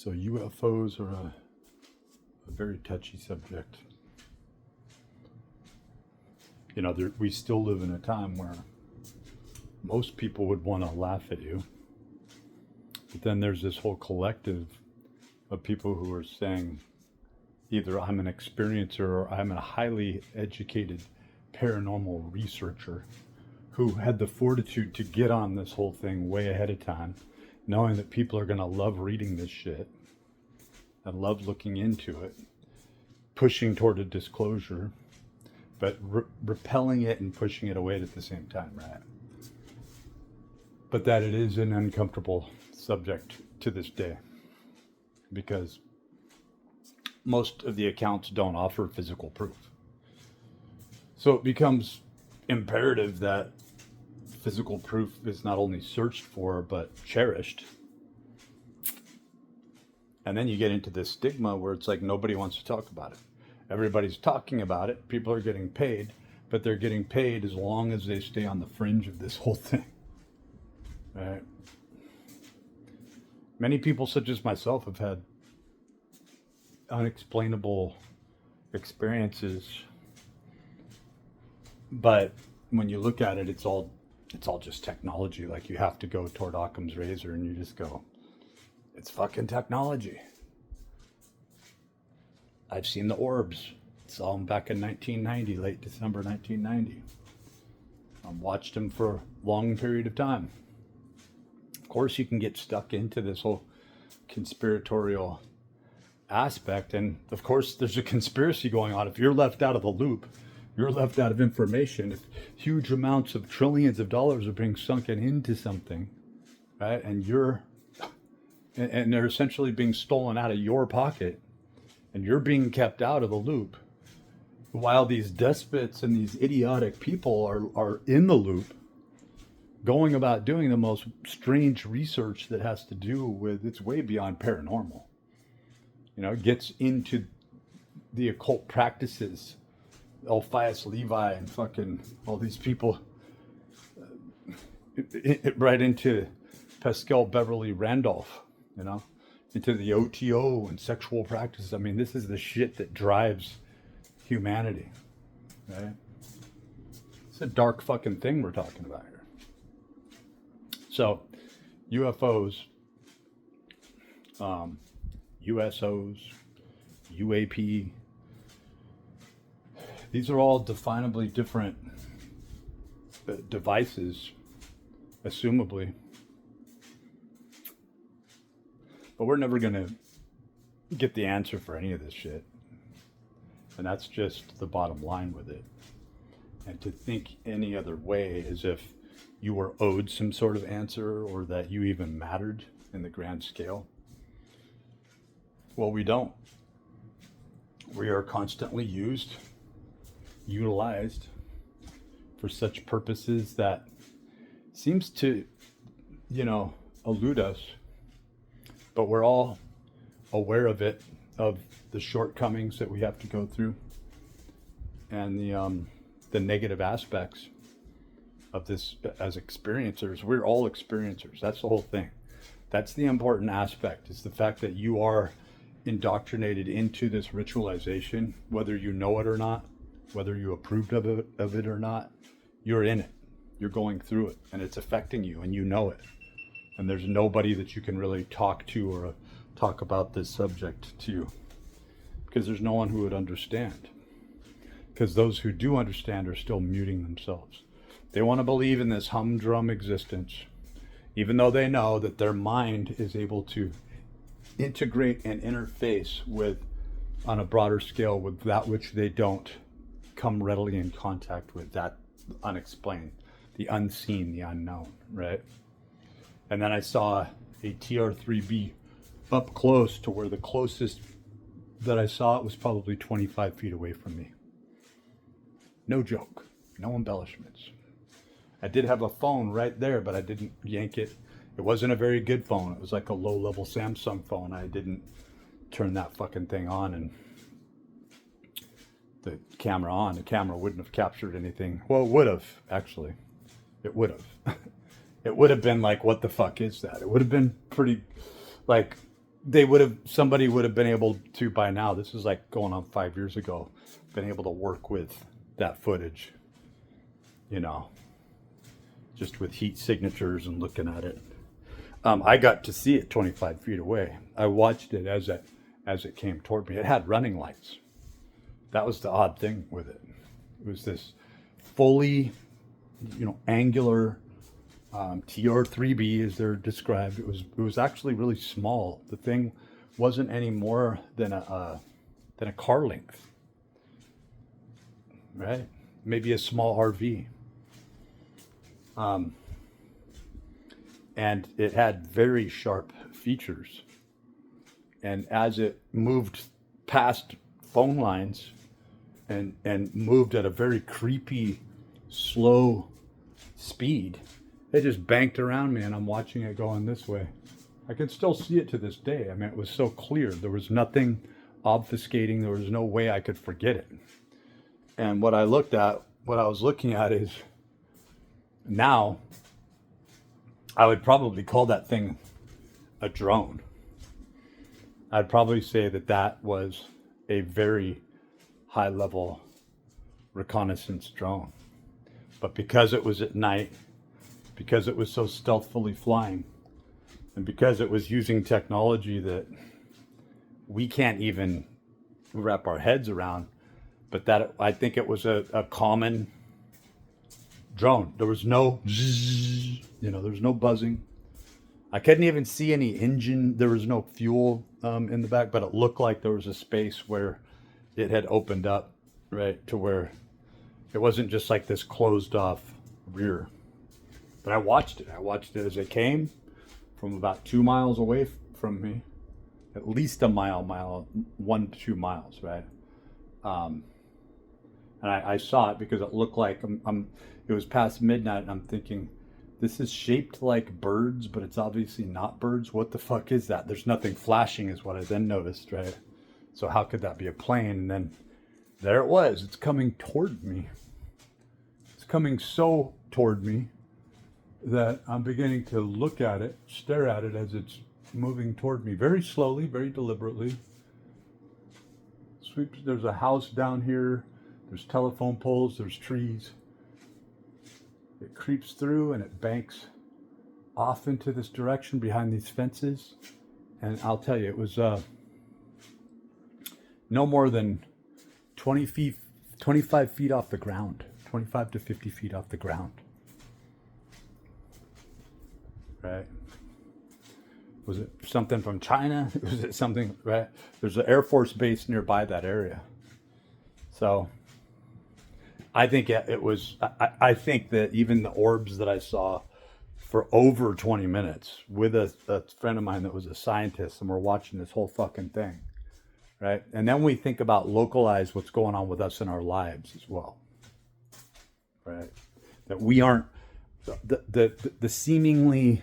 So UFOs are a very touchy subject. You know, we still live in a time where most people would want to laugh at you. But then there's this whole collective of people who are saying either I'm an experiencer or I'm a highly educated paranormal researcher who had the fortitude to get on this whole thing way ahead of time, knowing that people are going to love reading this shit and love looking into it, pushing toward a disclosure, but repelling it and pushing it away at the same time, right? But that it is an uncomfortable subject to this day because most of the accounts don't offer physical proof. So it becomes imperative that physical proof is not only searched for, but cherished. And then you get into this stigma where it's like nobody wants to talk about it. Everybody's talking about it. People are getting paid, but they're getting paid as long as they stay on the fringe of this whole thing. Right? Many people, such as myself, have had unexplainable experiences, but when you look at it, it's all just technology. Like, you have to go toward Occam's razor and you just go, it's fucking technology. I've seen the orbs. Saw them back in 1990, late December 1990. I watched them for a long period of time. Of course, you can get stuck into this whole conspiratorial aspect, and of course there's a conspiracy going on. If you're left out of the loop, you're left out of information. If huge amounts of trillions of dollars are being sunken into something, right, and they're essentially being stolen out of your pocket, and you're being kept out of the loop, while these despots and these idiotic people are in the loop, going about doing the most strange research that has to do with, it's way beyond paranormal. You know, it gets into the occult practices, Eliphas Levi and fucking all these people, right into Pascal Beverly Randolph, you know, into the OTO and sexual practices. I mean, this is the shit that drives humanity, right? It's a dark fucking thing we're talking about here. So, UFOs, USOs, UAP, these are all definably different devices, assumably. But we're never going to get the answer for any of this shit. And that's just the bottom line with it. And to think any other way as if you were owed some sort of answer or that you even mattered in the grand scale. Well, we don't. We are constantly utilized for such purposes that seems to, elude us. But we're all aware of it, of the shortcomings that we have to go through and the negative aspects of this as experiencers. We're all experiencers. That's the whole thing. That's the important aspect, is the fact that you are indoctrinated into this ritualization, whether you know it or not, whether you approved of it or not. You're in it. You're going through it, and it's affecting you, and you know it. And there's nobody that you can really talk to or talk about this subject to, because there's no one who would understand. Because those who do understand are still muting themselves. They want to believe in this humdrum existence, even though they know that their mind is able to integrate and interface with, on a broader scale, with that which they don't come readily in contact with, that unexplained, the unseen, the unknown, right? And then I saw a TR-3B up close to where the closest that I saw it was probably 25 feet away from me. No joke, no embellishments. I did have a phone right there, but I didn't yank it. It wasn't a very good phone. It was like a low-level Samsung phone. I didn't turn that fucking thing on and the camera on. The camera wouldn't have captured anything. Well, it would have, actually. It would have. It would have been like, what the fuck is that? It would have been pretty, like, somebody would have been able to by now. This is like going on 5 years ago. Been able to work with that footage, you know, just with heat signatures and looking at it. I got to see it 25 feet away. I watched it as it came toward me. It had running lights. That was the odd thing with it. It was this fully, angular TR3B, as they're described. It was actually really small. The thing wasn't any more than a car length, right? Maybe a small RV. And it had very sharp features. And as it moved past phone lines and moved at a very creepy, slow speed, it just banked around me, and I'm watching it going this way. I can still see it to this day. I mean, it was so clear. There was nothing obfuscating. There was no way I could forget it. And what I was looking at is, now I would probably call that thing a drone. I'd probably say that was a very high level reconnaissance drone. But because it was at night, because it was so stealthily flying, and because it was using technology that we can't even wrap our heads around, but that I think it was a common drone. There was no zzz, there was no buzzing. I couldn't even see any engine. There was no fuel in the back, but it looked like there was a space where it had opened up, right, to where it wasn't just like this closed off rear. But I watched it. I watched it as it came from about 2 miles away from me, at least a mile, 1 to 2 miles, right? And I saw it because it looked like it was past midnight, and I'm thinking, this is shaped like birds, but it's obviously not birds. What the fuck is that? There's nothing flashing, is what I then noticed, right? So how could that be a plane? And then there it was. It's coming toward me. It's coming so toward me that I'm beginning to look at it, stare at it as it's moving toward me, very slowly, very deliberately. Sweeps. There's a house down here. There's telephone poles. There's trees. It creeps through and it banks off into this direction behind these fences. And I'll tell you, it was no more than 25 feet off the ground, 25 to 50 feet off the ground. Right? Was it something from China? Was it something, right? There's an Air Force base nearby that area. So I think it was, I think that even the orbs that I saw for over 20 minutes with a friend of mine that was a scientist, and we're watching this whole fucking thing, right? And then we think about localize what's going on with us in our lives as well, right? That we aren't, the seemingly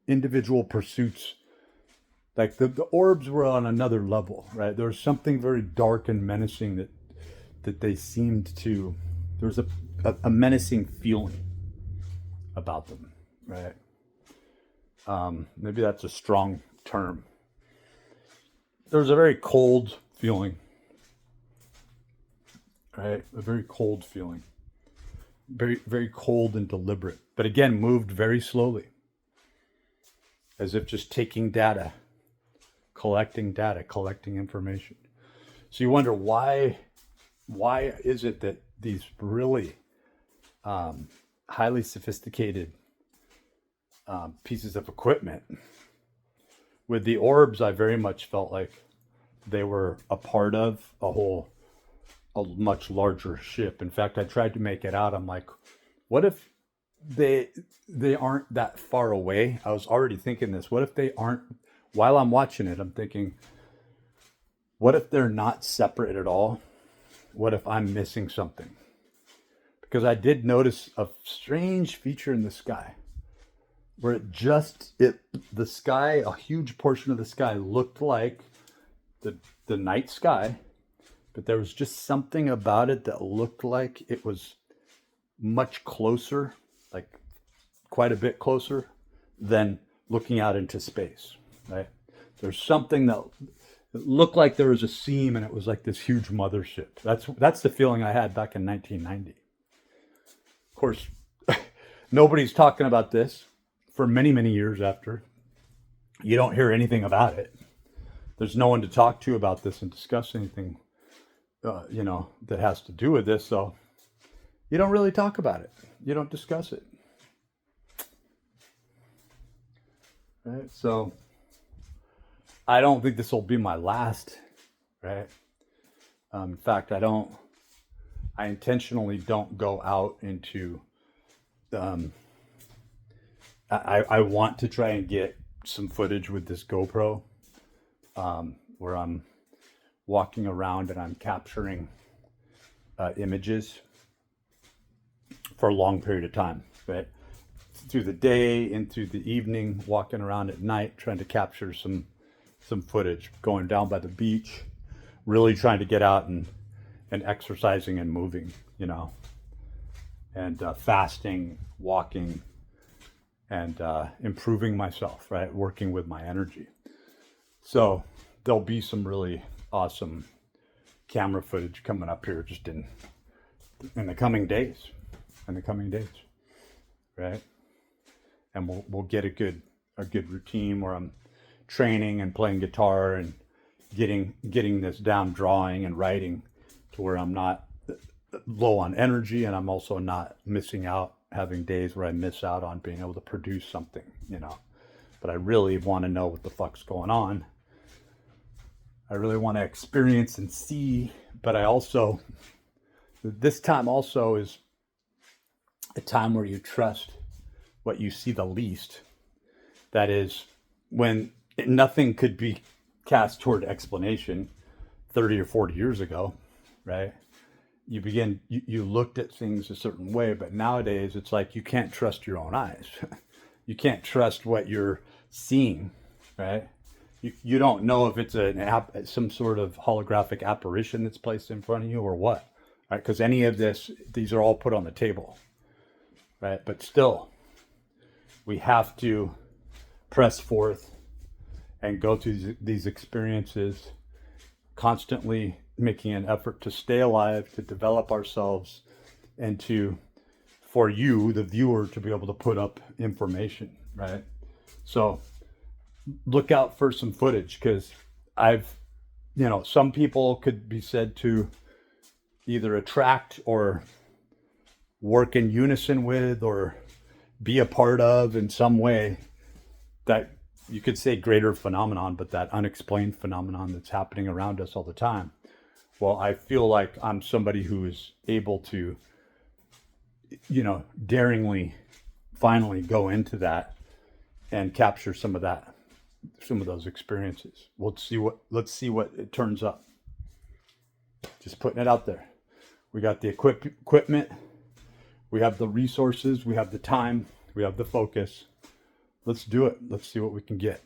individual pursuits, like the orbs were on another level, right? There was something very dark and menacing that they seemed to, there was a menacing feeling about them, right? Maybe that's a strong term. There was a very cold feeling, right? A very cold feeling. Very, very cold and deliberate. But again, moved very slowly. As if just taking data, collecting information. So you wonder why is it that these really highly sophisticated pieces of equipment, with the orbs, I very much felt like they were a part of a much larger ship. In fact, I tried to make it out. I'm like, what if they aren't that far away? I was already thinking this. What if they aren't, while I'm watching it, I'm thinking, what if they're not separate at all? What if I'm missing something? Because I did notice a strange feature in the sky where the sky, a huge portion of the sky looked like the night sky, but there was just something about it that looked like it was much closer, like quite a bit closer than looking out into space, right? There's something that it looked like there was a seam and it was like this huge mothership. That's the feeling I had back in 1990. Of course, nobody's talking about this for many, many years after. You don't hear anything about it. There's no one to talk to about this and discuss anything, that has to do with this. So you don't really talk about it. You don't discuss it. Right? So I don't think this will be my last, right? In fact, I intentionally don't go out into, I want to try and get some footage with this GoPro, where I'm walking around and I'm capturing images for a long period of time, right? Through the day, into the evening, walking around at night, trying to capture some footage, going down by the beach, really trying to get out and exercising and moving, and fasting, walking, and improving myself, right? Working with my energy. So there'll be some really awesome camera footage coming up here just in the coming days, right? And we'll get a good routine where I'm training and playing guitar and getting this down, drawing and writing to where I'm not low on energy, and I'm also not missing out, having days where I miss out on being able to produce something, But I really want to know what the fuck's going on. I really want to experience and see, but this time also is a time where you trust what you see the least. That is, when nothing could be cast toward explanation 30 or 40 years ago, right? You looked at things a certain way, but nowadays it's like you can't trust your own eyes. You can't trust what you're seeing, right? You don't know if it's some sort of holographic apparition that's placed in front of you or what, right? Because any of these are all put on the table, right? But still, we have to press forth and go through these experiences, constantly making an effort to stay alive, to develop ourselves, and for you, the viewer, to be able to put up information, right? So look out for some footage, because some people could be said to either attract or work in unison with or be a part of in some way that you could say greater phenomenon, but that unexplained phenomenon that's happening around us all the time. Well, I feel like I'm somebody who is able to, daringly finally go into that and capture some of those experiences. Let's see what it turns up. Just putting it out there. We got the equipment, we have the resources, we have the time, we have the focus. Let's do it. Let's see what we can get.